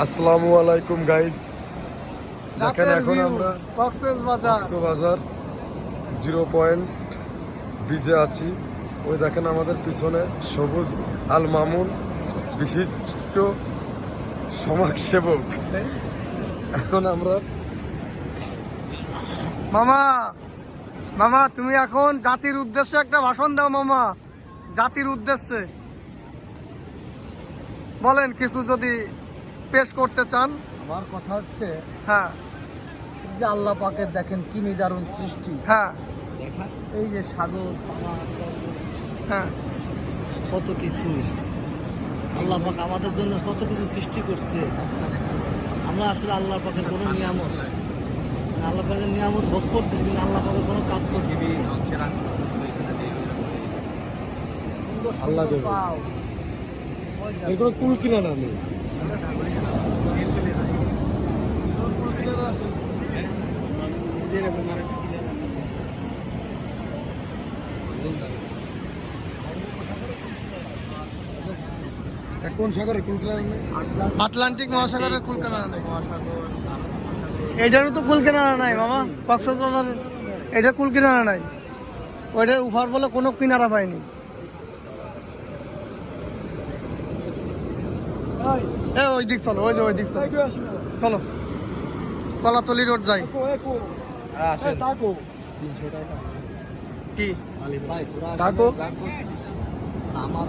আসসালামু আলাইকুম গাইস, দেখেন এখন আমরা কক্সবাজার 0 ব্রিজে আছি। ওই দেখেন আমাদের পিছনে সবুজ আল মামুন, বিশিষ্ট সমাজসেবক। এখন আমরা মামা তুমি এখন জাতির উদ্দেশ্যে একটা ভাষণ দাও মামা। জাতির উদ্দেশ্যে বলেন কিছু যদি পেশ করতে চান। আমার কথা হচ্ছে হ্যাঁ যে আল্লাহ পাকের দেখেন কি নিদারুণ সৃষ্টি। হ্যাঁ এই যে সাগর পাহাড়, হ্যাঁ কত কিছু আল্লাহ পাক আমাদের জন্য কত কিছু সৃষ্টি করছে। আমরা আসলে আল্লাহ পাকের কোনো নিয়ামত, আল্লাহ পাকের নিয়ামত ভোগ করতেছি কিন্তু আল্লাহ পাকের কোনো কাজ করতেছি না। আল্লাহ দেবে। এর কোনো কুল কিনা না নেই। কোন সাগরে কুল কিনা নেই? আটলান্টিক মহাসাগরের কুল কিনারা নাই। এটারও তো কুল কিনারা নাই মামা। কক্সবাজার এটা কুল কিনারা নাই, ওইটার উপার বলে কোনো কিনারা পাইনি। ওই দিক চলো, ওই দিক চলো, কলাতলি রোড যাই। কি ভাই তোরা ডাকো। আমার